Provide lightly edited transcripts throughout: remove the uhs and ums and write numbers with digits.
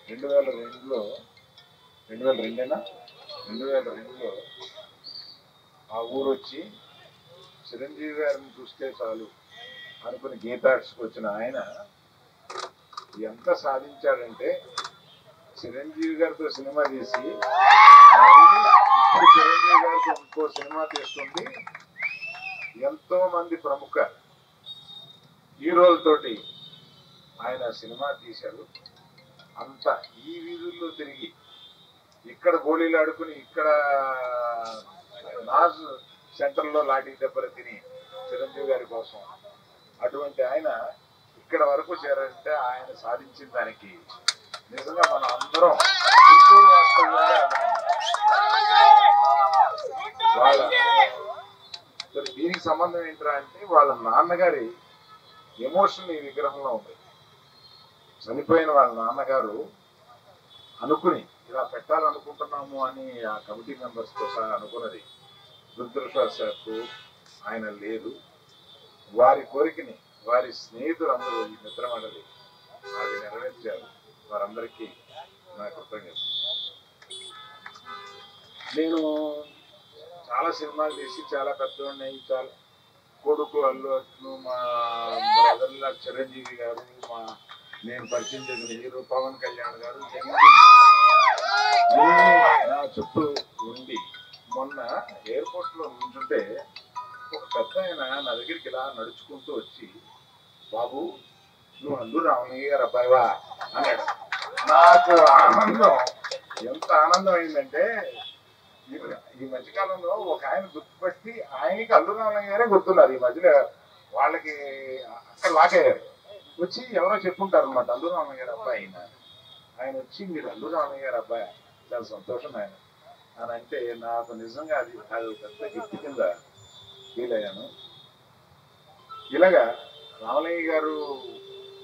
2002లో 2002 2002లో ఆ ఊరొచ్చి చిరంజీవి గారిని చూస్తే చాలు అనుకుని గీతార్ట్స్కి వచ్చిన ఆయన ఎంత సాధించాడంటే చిరంజీవి గారితో సినిమా తీసి ఇప్పుడు చిరంజీవి గారితో ఇంకో సినిమా తీస్తుంది. ఎంతో మంది ప్రముఖ హీరోలతోటి ఆయన సినిమా తీశారు. అంత ఈ వీధుల్లో తిరిగి ఇక్కడ గోళీలు ఆడుకుని ఇక్కడ నాజ్ సెంటర్లో లాఠీ దెబ్బలు తిని చిరంజీవి గారి కోసం అటువంటి ఆయన ఇక్కడ వరకు చేరారంటే ఆయన సాధించిన దానికి నిజంగా మనం అందరం గుంటూరు వాస్తవంగా వాళ్ళ దీనికి సంబంధం ఏంట్రా అంటే వాళ్ళ నాన్నగారి ఎమోషన్ ఈ విగ్రహంలో ఉంది. చనిపోయిన వాళ్ళ నాన్నగారు అనుకుని ఇలా పెట్టాలనుకుంటున్నాము అని ఆ కమిటీ మెంబర్స్తో సహా అనుకున్నది. దురదృష్టవశాత్తు ఆయన లేదు. వారి కోరికని వారి స్నేహితులందరూ ఈ మిత్రమండలి అది నెరవేర్చారు. వారందరికీ నా కృతజ్ఞత. నేను చాలా సినిమాలు తీసి చాలా పెద్దవాడిని, చాలా కొడుకు అల్లు అర్జున్, మా బ్రదర్ల చిరంజీవి గారు, నేను పరిచయం చేసిన హీరో పవన్ కళ్యాణ్ గారు నా చుట్టూ ఉండి మొన్న ఎయిర్పోర్ట్ లో నుంచుంటే ఒక పెద్ద ఆయన నా దగ్గరికి ఇలా నడుచుకుంటూ వచ్చి, బాబు నువ్వు అల్లు రామయ్య గారు అబ్బాయివా అన్నాడు. నాకు ఆనందం ఎంత ఆనందం అయిందంటే ఈ మధ్యకాలంలో ఒక ఆయన గుర్తుపట్టి ఆయనకి అల్లు రామయ్య గారే గుర్తున్నారు. ఈ మధ్యలో వాళ్ళకి అక్కడ లాగయ్యారు. వచ్చి ఎవరో చెప్పుంటారు అనమాట, అల్లు రామయ్య గారు అబ్బాయి ఆయన వచ్చి మీరు అల్లు రామయ్య గారు అబ్బాయి, చాలా సంతోషం ఆయన అని అంటే నాకు నిజంగా అది పెద్ద గిఫ్ట్ కింద ఫీల్ అయ్యాను. ఇలాగా రామయ్య గారు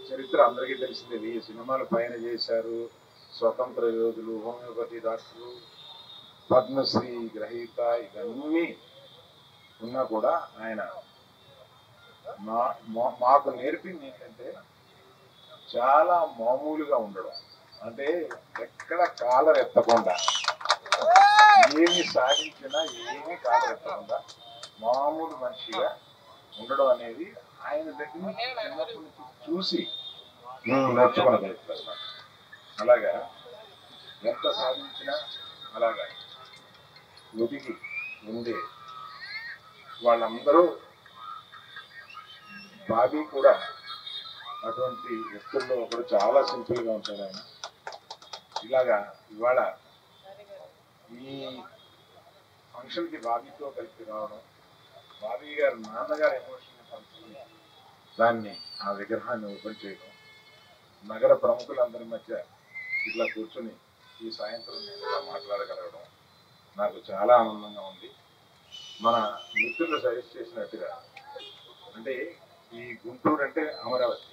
చరిత్ర అందరికీ తెలిసింది. 1000 సినిమాలు పైన చేశారు. స్వతంత్ర యోధులు, హోమియోపతి డాక్టరు, పద్మశ్రీ గ్రహీత, ఇవన్నీ ఉన్నా కూడా ఆయన మాకు నేర్పింది ఏంటంటే చాలా మామూలుగా ఉండడం. అంటే ఎక్కడ కాలర్ ఎత్తకుండా, ఏమి సాధించినా ఏమీ కాలర్ ఎత్తకుండా మామూలు మనిషిగా ఉండడం అనేది ఆయన దగ్గర నుంచి చిన్నప్పటి నుంచి చూసి నేర్చుకోగలుగుతారు. అలాగా ఎంత సాధించినా అలాగా ఒదిగి ఉండే వాళ్ళందరూ, బాబీ కూడా అటువంటి వ్యక్తుల్లో ఒకడు. చాలా సింపుల్గా ఉంటాడు ఆయన. ఇలాగా ఇవాళ ఈ ఫంక్షన్కి బాబీతో కలిపి రావడం, బాబీ గారు నాన్నగారు ఎమోషన్ని పంచుకుని దాన్ని ఆ విగ్రహాన్ని ఓపెన్ చేయడం, నగర ప్రముఖులందరి మధ్య ఇట్లా కూర్చొని ఈ సాయంత్రం ఇలా మాట్లాడగలగడం నాకు చాలా ఆనందంగా ఉంది. మన మిత్రులు సజెస్ట్ చేసినట్టుగా అంటే ఈ గుంటూరు అంటే అమరావతి,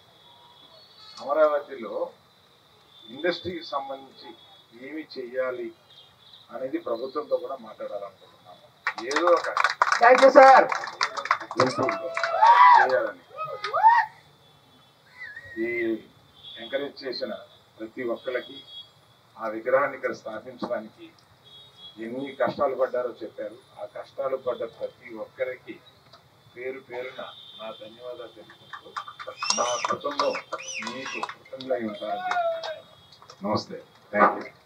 అమరావతిలో ఇండస్ట్రీకి సంబంధించి ఏమి చెయ్యాలి అనేది ప్రభుత్వంతో కూడా మాట్లాడాలనుకుంటున్నాము. ఏదో ఒక గుంటూరులో చేయాలని ఈ ఎంకరేజ్ చేసిన ప్రతి ఒక్కరికి, ఆ విగ్రహాన్ని ఇక్కడ స్థాపించడానికి ఎన్ని కష్టాలు పడ్డారో చెప్పారు. ఆ కష్టాలు పడ్డ ప్రతి ఒక్కరికి పేరు పేరున నా ధన్యవాదాలు తెలుపుకుంటూ నా కుటుంబం మీకు కృతజ్ఞులై ఉంటారని చెప్తున్నాను. నమస్తే, థ్యాంక్ యూ.